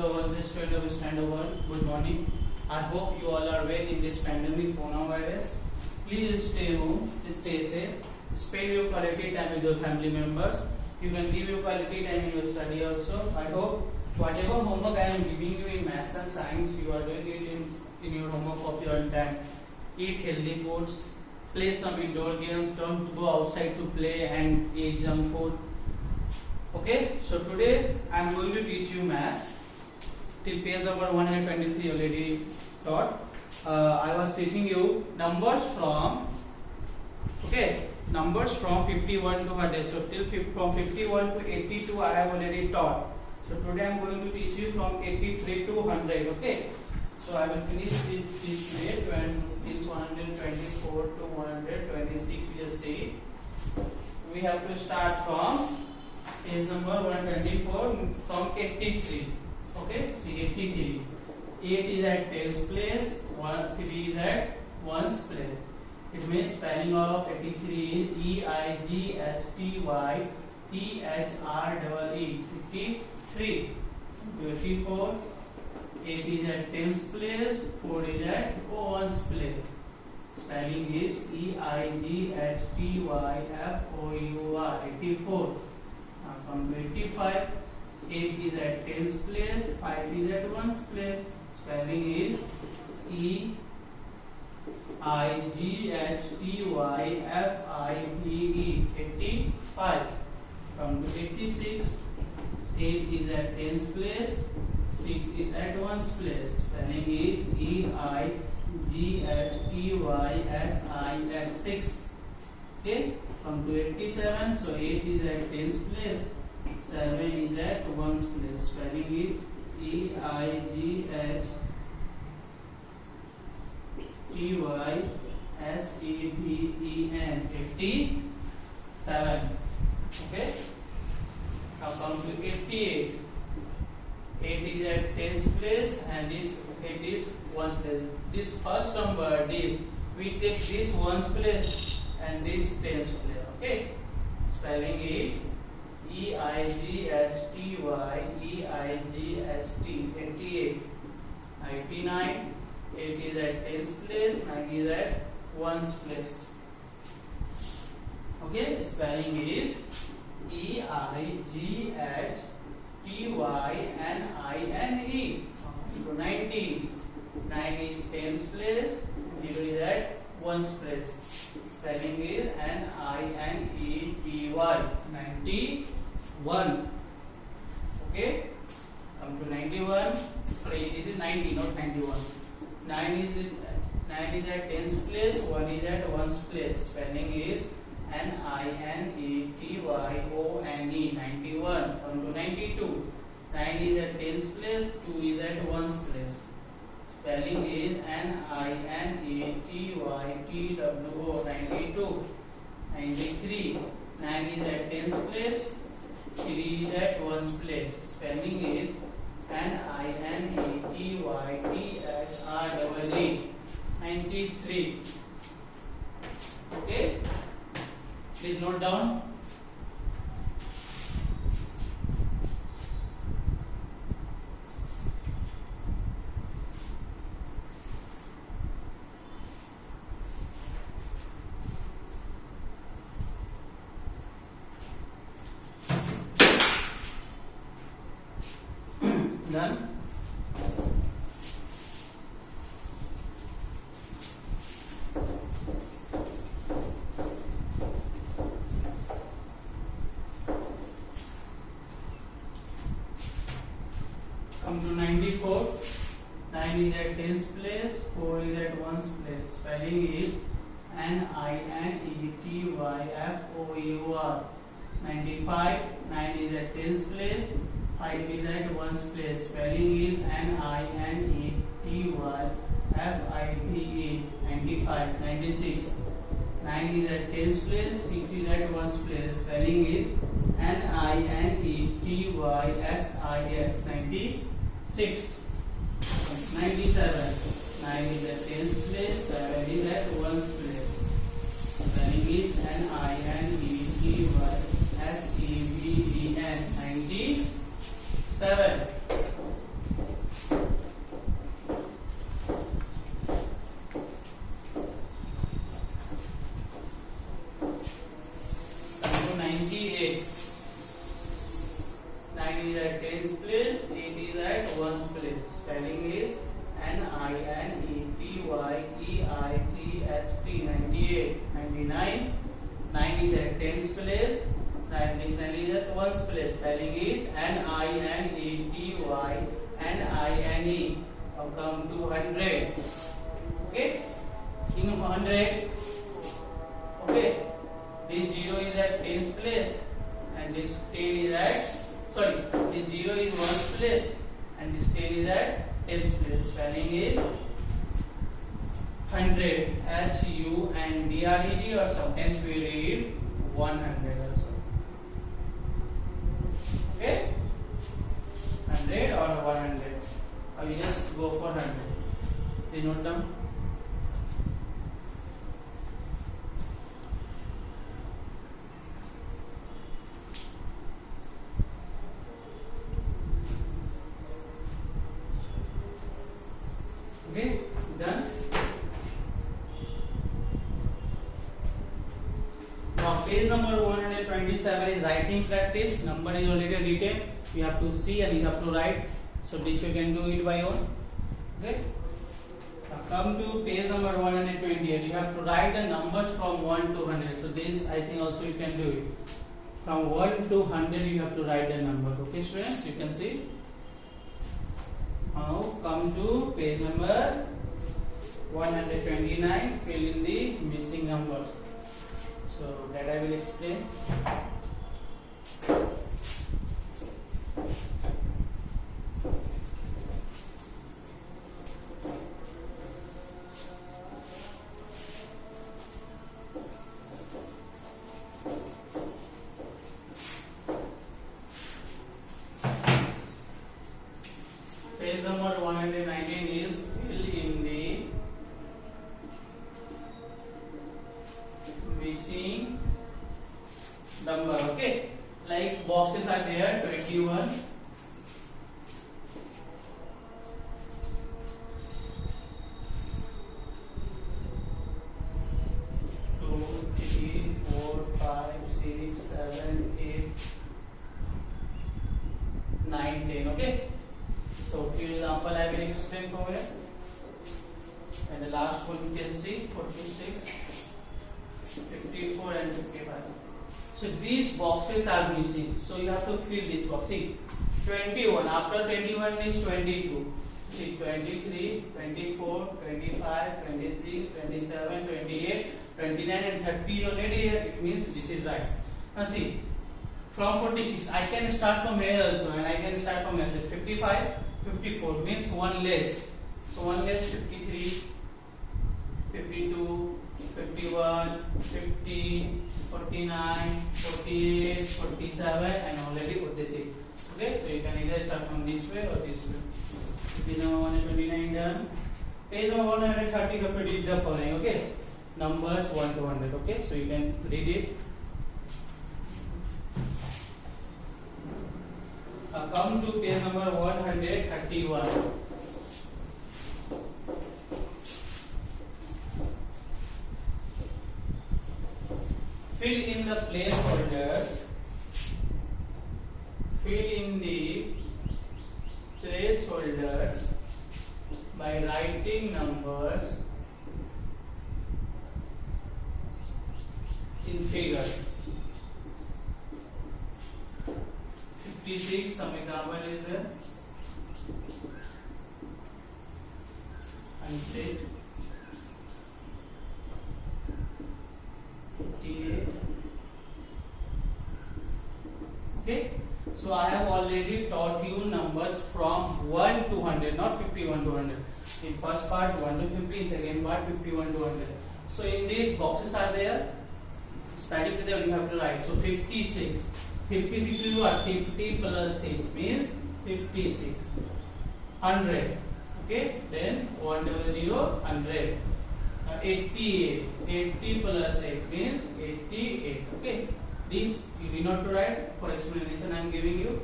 the student of standard 1. Good morning. I hope you all are well in this pandemic coronavirus. Please stay home, stay safe, spend your quality time with your family members. You can give your quality time in your study also. I hope whatever homework I am giving you in maths and science, you are doing it in your homework copy on time. Eat healthy foods, play some indoor games, don't go outside to play and eat junk food. Okay, so today I am going to teach you maths till page number 123 already taught. I was teaching you numbers from 51 to 100. So till from 51 to 82 I have already taught. So today I am going to teach you from 83 to 100. Okay, so I will finish this today till 124 to 126. We just see we have to start from page number 124 from 83. Okay, see 83. 8 is at tens place, 3 is at ones place. It means spelling of 83 is EIGSTY THREE. 54. 8 is at tens place, 4 is at ones place. Spelling is EIGSTYFOUR. 84. Now come to 85. 8 is at tens place, 5 is at ones place. Spelling is EIGSTYFIVE. 85. Come to 86. 8 is at tens place, 6 is at ones place. Spelling is EIGSTYSI. 6. Okay. Come to 87. So 8 is at tens place, 7 is at ones place. Spelling is EIGHTYSEVEN. 87. Okay. Now come to 88. 8 is at tens place and this 8 is ones place. This first number, this we take this ones place and this tens place. Okay. Spelling is EIGSTY 88. 99. 8 is at tens place, 9 is at ones place. Okay, spelling is EIGHTYNINE. So 90. 9 is tens place, 0 is at ones place. Spelling is NINETY. 91. Okay, come to 91. Sorry, this is 90, not 91. 9 is at tens place, 1 is at ones place. Spelling is NINETYONE. 91. Come to 92. 9 is at tens place, 2 is at ones place. Spelling is NINETYTWO. 92. 93. 9 is at tens place, 3 is at ones place. Spelling is NINETYTHREE. 93. Okay, please note down. Done. Come to 94. 9 is at tens place, 4 is at ones place. Spelling is NINETYFOUR. 95. 9 is at tens place, 5 is at ones place. Spelling is NINETYFIVE. 95. 96. 9 is at tens place, 6 is at ones place. Spelling is NINETYSIX. 96. 97. 9 is at tens place, 7 is at ones place. Spelling is NINETYSEVEN. 97. is at tens place, 8 is at ones place. Spelling is NINETYEIGHT, 98, 99. 9 is at tens place, 9 is at ones place. Spelling is NINETYNINE. Now come to 100. Okay, in 100, okay, this 0 is at tens place and this 10 is at, sorry, this 0 is ones place and this 10 is at tens place. Spelling is 100, HUNDRED, or sometimes we read 100 also. Okay, 100 or 100. Or you just go for 100. They note down. Okay, done. Now page number 127 is writing practice. Number is already written. You have to see and you have to write. So this you can do it by own. Okay. Now come to page number 128. You have to write the numbers from 1 to 100. So this I think also you can do it. From 1 to 100 you have to write the number. Okay students, you can see. Now come to page number 129. Fill in the missing numbers. So that I will explain. Page number 119 is fill in the missing number. Okay, like boxes are there, 21, 2, 3, 4, 5, 6, 7, 8, 9, 10. Okay. So, for example, I will explain from here. And the last one you can see 46, 54, and 55. So, these boxes are missing. So, you have to fill this box. See, 21. After 21 is 22. See, 23, 24, 25, 26, 27, 28, 29, and 30 already here. It means this is right. Now, see, from 46, I can start from here also, and I can start from here. 55. 54 means one less. So one less 53, 52, 51, 50, 49, 48, 47, and already 46. Okay, so you can either start from this way or this way. Page number 129 done. Page number 130 you have to read the following. Okay, numbers 1 to 100. Okay, so you can read it. Come to page number 131. Fill in the placeholders. Fill in the placeholders by writing numbers in figures. 56, some example is there. 100, 58. Okay, so I have already taught you numbers from 1 to 100, not 51 to 100. In first part 1 to 50, second part 51 to 100. So in these boxes are there. Static is there, you have to write. So 56. 56 is what? 50 plus 6 means 56. 100. Okay, then 100, 100. 88. 80 plus 8 means 88. Okay, this you need not to write. For explanation I am giving you.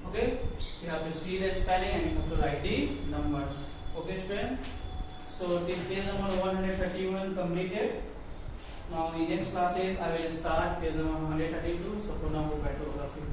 Okay, you have to see the spelling and you have to write the numbers. Okay student, so this page number 131 completed. Now in next classes I will start page number 132. So for now, goodbye to all of you.